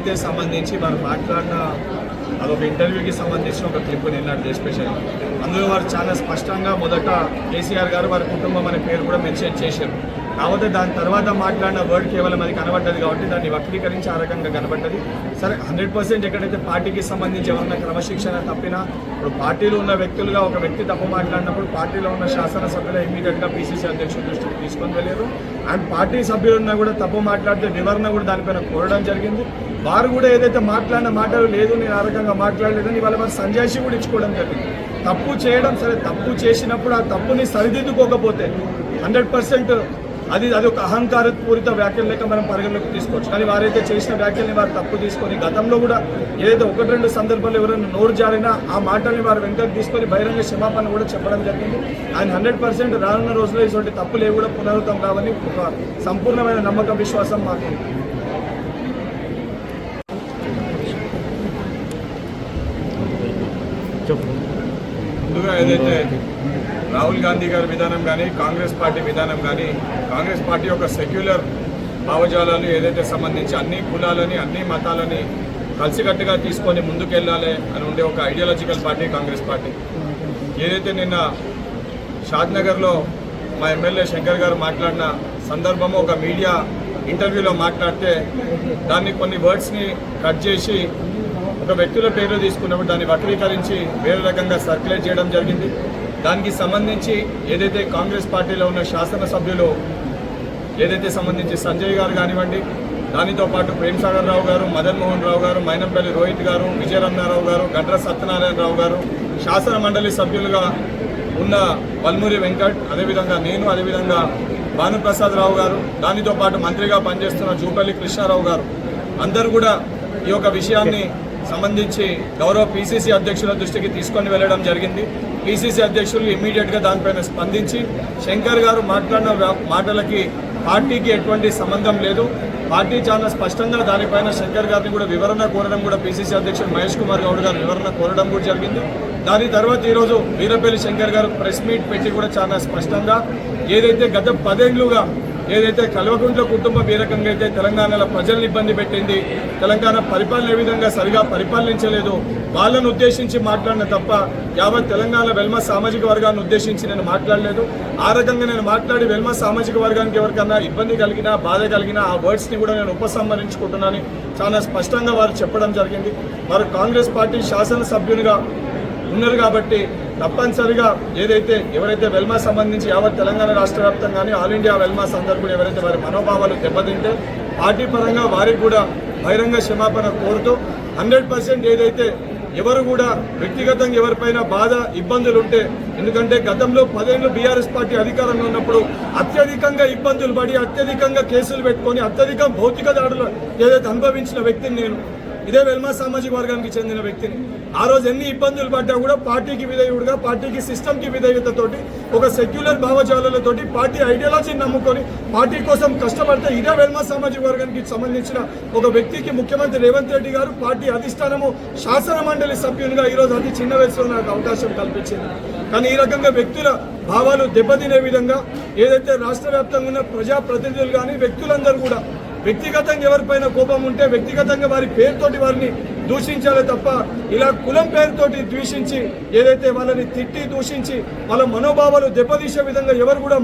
ఏదైతే సంబంధించి వారు మాట్లాడిన అదొక ఇంటర్వ్యూకి సంబంధించిన ఒక క్లిప్ నిన్నటి స్పెషల్. అందులో వారు చాలా స్పష్టంగా మొదట కేసీఆర్ గారు వారి కుటుంబం అనే పేరు కూడా మెన్షన్ చేశారు. కాకపోతే దాని తర్వాత మాట్లాడిన వర్డ్ కేవలం అది కనబడ్డది కాబట్టి దాన్ని వక్రీకరించి ఆ రకంగా కనబడ్డది. సరే 100% ఎక్కడైతే పార్టీకి సంబంధించి ఎవరన్నా క్రమశిక్షణ తప్పినా, ఇప్పుడు పార్టీలో ఉన్న వ్యక్తులుగా ఒక వ్యక్తి తప్పు మాట్లాడినప్పుడు పార్టీలో ఉన్న శాసనసభ్యులు ఇమీడియట్గా పీసీసీ అధ్యక్షుల దృష్టికి తీసుకొని వెళ్ళారు. అండ్ పార్టీ సభ్యులున్నా కూడా తప్పు మాట్లాడితే వివరణ కూడా దానిపైన కోరడం జరిగింది. వారు కూడా ఏదైతే మాట్లాడిన మాటలు లేదు, నేను ఆ రకంగా మాట్లాడలేదని వాళ్ళ వారు సంజాయిషి కూడా ఇచ్చుకోవడం జరిగింది. తప్పు చేయడం సరే, తప్పు చేసినప్పుడు ఆ తప్పుని సరిదిద్దుకోకపోతే 100% అది ఒక అహంకారపూరిత వ్యాఖ్యలు లేక మనం పరిగణలోకి తీసుకోవచ్చు. కానీ వారైతే చేసిన వ్యాఖ్యల్ని వారు తప్పు తీసుకొని గతంలో కూడా ఏదైతే 1-2 సందర్భాల్లో ఎవరైనా నోరు జారినా ఆ మాటల్ని వారు వెంటనే తీసుకొని బహిరంగ క్షమాపణ కూడా చెప్పడం జరిగింది. ఆయన 100% రానున్న రోజుల్లో ఇటువంటి తప్పులు కూడా పునరావృతం కావని ఒక సంపూర్ణమైన నమ్మకం, విశ్వాసం మాకు. ముందుగా ఏదైతే రాహుల్ గాంధీ గారి విధానం కానీ, కాంగ్రెస్ పార్టీ విధానం కానీ, కాంగ్రెస్ పార్టీ యొక్క సెక్యులర్ భావజాలాలు ఏదైతే సంబంధించి అన్ని కులాలని, అన్ని మతాలని కలిసికట్టుగా తీసుకొని ముందుకెళ్ళాలి అని ఉండే ఒక ఐడియాలజికల్ పార్టీ కాంగ్రెస్ పార్టీ. ఏదైతే నిన్న షాద్నగర్లో మా ఎమ్మెల్యే శంకర్ గారు మాట్లాడిన సందర్భము ఒక మీడియా ఇంటర్వ్యూలో మాట్లాడితే దాన్ని కొన్ని వర్డ్స్ని కట్ చేసి ఒక వ్యక్తుల పేర్లు తీసుకున్నప్పుడు దాన్ని వక్రీకరించి వేరే రకంగా సర్క్యులేట్ చేయడం జరిగింది. దానికి సంబంధించి ఏదైతే కాంగ్రెస్ పార్టీలో ఉన్న శాసనసభ్యులు ఏదైతే సంబంధించి సంజయ్ గారు కానివ్వండి, దానితో పాటు ప్రేమ్సాగర్ రావు గారు, మదన్ మోహన్ రావు గారు, మైనంపల్లి రోహిత్ గారు, విజయరమణారావు గారు, గండ్ర సత్యనారాయణరావు గారు, శాసన మండలి సభ్యులుగా ఉన్న వల్మూరి వెంకట్, అదేవిధంగా నేను, అదేవిధంగా భానుప్రసాద్ రావు గారు, దానితో పాటు మంత్రిగా పనిచేస్తున్న జూపల్లి కృష్ణారావు గారు అందరూ కూడా ఈ యొక్క విషయాన్ని సంబంధించి గౌరవ పీసీసీ అధ్యక్షుల దృష్టికి తీసుకొని వెళ్ళడం జరిగింది. పీసీసీ అధ్యక్షులు ఇమ్మీడియట్గా దానిపైన స్పందించి శంకర్ గారు మాట్లాడిన మాటలకి పార్టీకి ఎటువంటి సంబంధం లేదు, పార్టీ చాలా స్పష్టంగా దానిపైన శంకర్ గారిని కూడా వివరణ కోరడం కూడా పీసీసీ అధ్యక్షుడు మహేష్ కుమార్ గౌడ్ గారు వివరణ కోరడం కూడా జరిగింది. దాని తర్వాత ఈరోజు వీరపల్లి శంకర్ గారు ప్రెస్ మీట్ పెట్టి కూడా చాలా స్పష్టంగా ఏదైతే గత 10 ఏళ్లుగా ఏదైతే కల్వకుంట్ల కుటుంబం ఏ రకంగా అయితే తెలంగాణలో ప్రజలను ఇబ్బంది పెట్టింది, తెలంగాణ పరిపాలన ఏ విధంగా సరిగా పరిపాలించలేదు, వాళ్ళను ఉద్దేశించి మాట్లాడిన తప్ప యావత్ తెలంగాణ వెల్మ సామాజిక వర్గాన్ని ఉద్దేశించి నేను మాట్లాడలేదు. ఆ రకంగా నేను మాట్లాడి వెల్మ సామాజిక వర్గానికి ఎవరికన్నా ఇబ్బంది కలిగినా, బాధ కలిగినా ఆ వర్డ్స్ని కూడా నేను ఉపసంహరించుకుంటున్నానని చాలా స్పష్టంగా వారు చెప్పడం జరిగింది. వారు కాంగ్రెస్ పార్టీ శాసనసభ్యునిగా ఉన్నారు కాబట్టి తప్పనిసరిగా ఏదైతే ఎవరైతే వెల్మా సంబంధించి యావత్ తెలంగాణ రాష్ట్ర వ్యాప్తంగానే ఆల్ ఇండియా వెల్మాస్ అందరూ కూడా ఎవరైతే వారి మనోభావాలు దెబ్బతింటే పార్టీ పరంగా వారికి కూడా బహిరంగ క్షమాపణ కోరుతూ 100% ఏదైతే ఎవరు కూడా వ్యక్తిగతంగా ఎవరిపైన బాధ ఇబ్బందులు ఉంటే, ఎందుకంటే గతంలో 10 ఏళ్ళు బీఆర్ఎస్ పార్టీ అధికారంలో ఉన్నప్పుడు అత్యధికంగా ఇబ్బందులు పడి అత్యధికంగా కేసులు పెట్టుకొని అత్యధిక భౌతిక దాడులు ఏదైతే అనుభవించిన వ్యక్తిని నేను, ఇదే వెల్మా సామాజిక వర్గానికి చెందిన వ్యక్తిని. ఆ రోజు ఎన్ని ఇబ్బందులు పడ్డా కూడా పార్టీకి విధేయుడుగా, పార్టీకి సిస్టమ్కి విధేయతతోటి, ఒక సెక్యులర్ భావజాలాలతోటి పార్టీ ఐడియాలజీని నమ్ముకొని పార్టీ కోసం కష్టపడితే ఇదే వెల్మా సామాజిక వర్గానికి సంబంధించిన ఒక వ్యక్తికి ముఖ్యమంత్రి రేవంత్ రెడ్డి గారు పార్టీ అధిష్టానము శాసన మండలి సభ్యునిగా ఈరోజు అతి చిన్న వయసులో నాకు అవకాశం కల్పించింది. కానీ ఈ రకంగా వ్యక్తుల భావాలు దెబ్బతినే విధంగా ఏదైతే రాష్ట్ర వ్యాప్తంగా ఉన్న ప్రజాప్రతినిధులు కానీ వ్యక్తులందరూ కూడా వ్యక్తిగతంగా ఎవరిపైన కోపం ఉంటే వ్యక్తిగతంగా వారి పేరుతోటి వారిని దూషించాలి తప్ప ఇలా కులం పేరుతోటి ద్వేషించి ఏదైతే వాళ్ళని తిట్టి దూషించి వాళ్ళ మనోభావాలు దెబ్బతీసే విధంగా ఎవరు కూడా